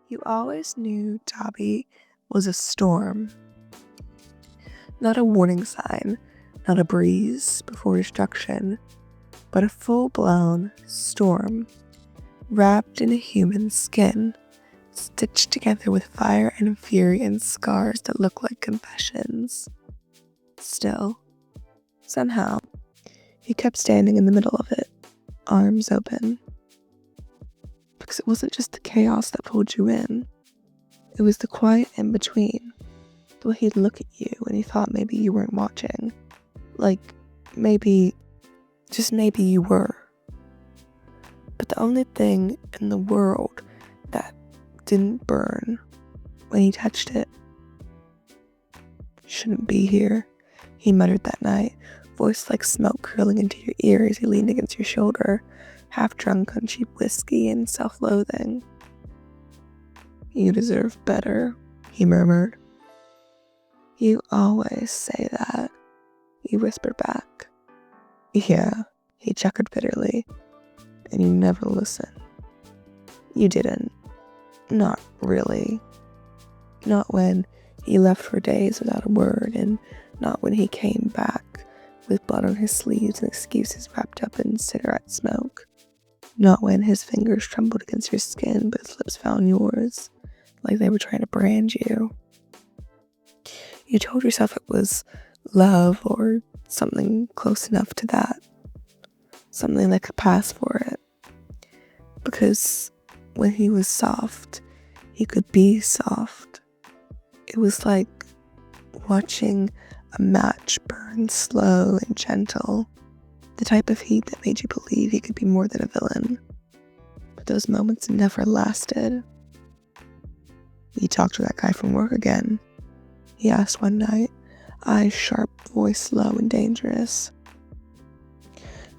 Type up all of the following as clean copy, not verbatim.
You always knew Dabi was a storm. Not a warning sign, not a breeze before destruction, but a full-blown storm, wrapped in a human skin, stitched together with fire and fury and scars that look like confessions. Still, somehow, he kept standing in the middle of it, arms open. Because it wasn't just the chaos that pulled you in. It was the quiet in between. The way he'd look at you when he thought maybe you weren't watching. Like, maybe, just maybe you were. But the only thing in the world that didn't burn when he touched it. Shouldn't be here, he muttered that night, voice like smoke curling into your ear as he leaned against your shoulder, half drunk on cheap whiskey and self-loathing. You deserve better, he murmured. You always say that, you whispered back. Yeah, he chuckled bitterly, and you never listen. You didn't. Not really. Not when he left for days without a word, and not when he came back with blood on his sleeves and excuses wrapped up in cigarette smoke. Not when his fingers trembled against your skin, but his lips found yours, like they were trying to brand you. You told yourself it was love or something close enough to that. Something that could pass for it. Because when he was soft, he could be soft. It was like watching a match burn slow and gentle. The type of heat that made you believe he could be more than a villain. But those moments never lasted. You talked to that guy from work again, he asked one night, eyes sharp, voice low and dangerous.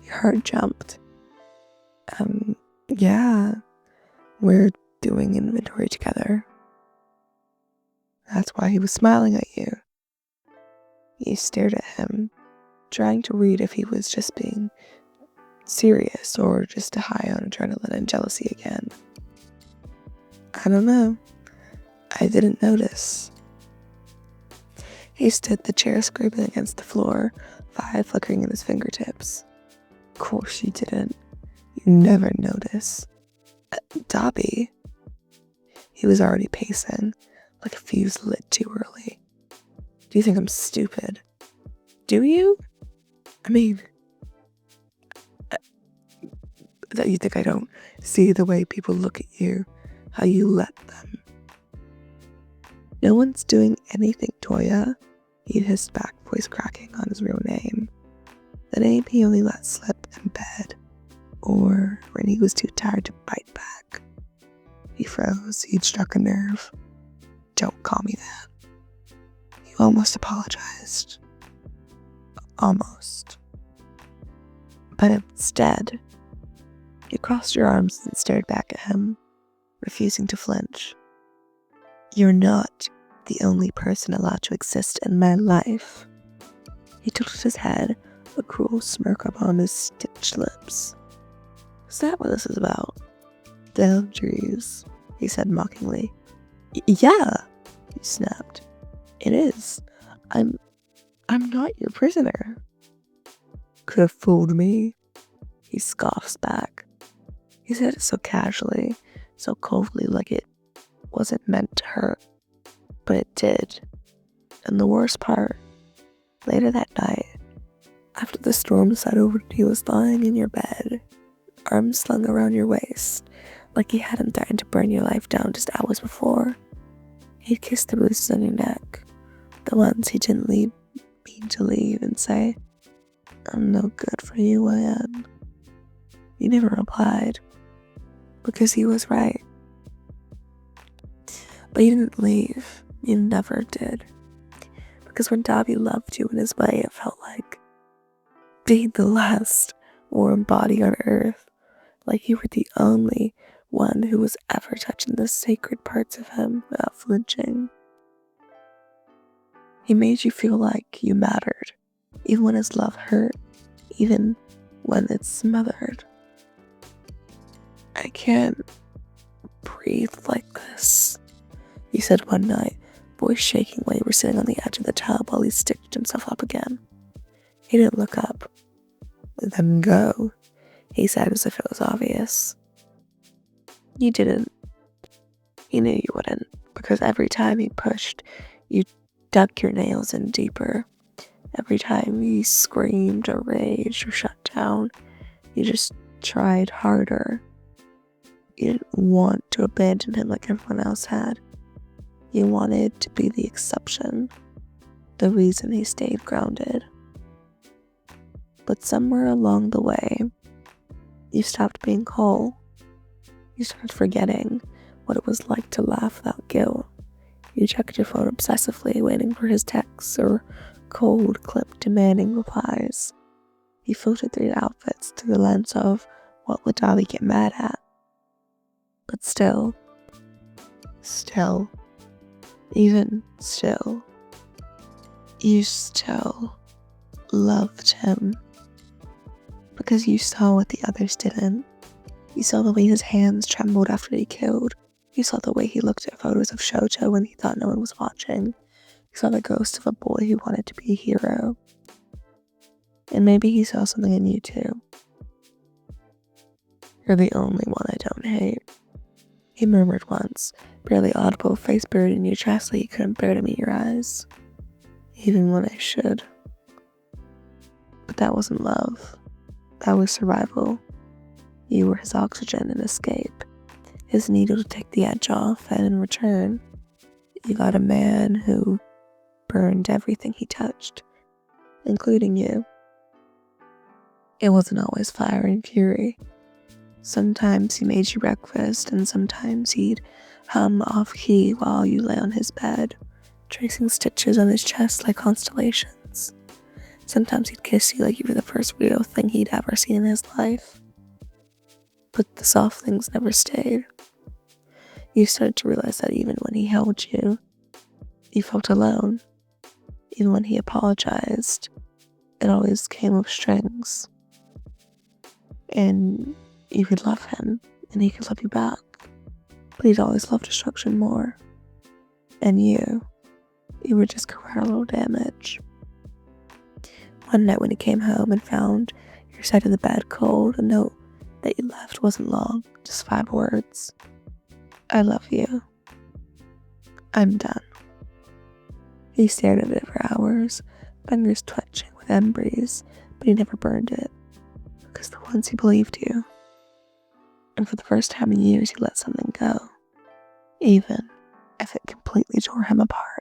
Your heart jumped. Yeah, we're doing inventory together. That's why he was smiling at you. You stared at him, trying to read if he was just being serious or just high on adrenaline and jealousy again. I don't know. I didn't notice. He stood the chair scraping against the floor, fire flickering in his fingertips. Of course you didn't. You never notice. Dabi. He was already pacing, like a fuse lit too early. Do you think I'm stupid? Do you? I mean, that you think I don't see the way people look at you, how you let them. No one's doing anything, Toya, he hissed back, voice cracking on his real name. The name he only let slip in bed, or when he was too tired to bite back. He froze, he'd struck a nerve. Don't call me that. You almost apologized. Almost. But instead, you crossed your arms and stared back at him, refusing to flinch. You're not the only person allowed to exist in my life. He tilted his head, a cruel smirk upon his stitched lips. Is that what this is about? Boundaries, he said mockingly. Yeah, he snapped. It is. I'm not your prisoner. Could have fooled me, he scoffs back. He said it so casually, so coldly, like it wasn't meant to hurt. But it did. And the worst part, later that night, after the storm settled, he was lying in your bed, arms slung around your waist, like he hadn't threatened to burn your life down just hours before. He'd kiss the bruises on your neck, the ones he didn't mean to leave, and say, I'm no good for you, I am. You never replied, because he was right. But you didn't leave. You never did. Because when Dabi loved you in his way, it felt like being the last warm body on earth. Like you were the only one who was ever touching the sacred parts of him without flinching. He made you feel like you mattered, even when his love hurt, even when it's smothered. I can't breathe like this," he said one night, voice shaking while you were sitting on the edge of the tub while he stitched himself up again. He didn't look up. "Then go," he said as if it was obvious. You didn't. He knew you wouldn't, because every time he pushed, you dug your nails in deeper. Every time he screamed or raged or shut down, you just tried harder. You didn't want to abandon him like everyone else had. You wanted to be the exception, the reason he stayed grounded. But somewhere along the way, you stopped being Cole. You started forgetting what it was like to laugh without guilt. You checked your phone obsessively, waiting for his texts or cold clip demanding replies. You filtered through your outfits through the lens of what would Dabi get mad at. But still, even still, you still loved him. Because you saw what the others didn't. You saw the way his hands trembled after he killed. You saw the way he looked at photos of Shoto when he thought no one was watching. You saw the ghost of a boy who wanted to be a hero. And maybe he saw something in you too. "You're the only one I don't hate," he murmured once, barely audible, face buried in your chest like you couldn't bear to meet your eyes. "Even when I should." But that wasn't love. That was survival. You were his oxygen and escape, his needle to take the edge off, and in return, you got a man who burned everything he touched, including you. It wasn't always fire and fury. Sometimes he made you breakfast, and sometimes he'd hum off-key while you lay on his bed, tracing stitches on his chest like constellations. Sometimes he'd kiss you like you were the first real thing he'd ever seen in his life. But the soft things never stayed. You started to realize that even when he held you, you felt alone. Even when he apologized, it always came with strings. And you could love him, and he could love you back. But he'd always love destruction more. And you were just collateral damage. One night when he came home and found your side of the bed cold, a note that you left wasn't long, just 5 words. "I love you. I'm done." He stared at it for hours, fingers twitching with embers, but he never burned it, because the ones he believed you. And for the first time in years, he let something go, even if it completely tore him apart.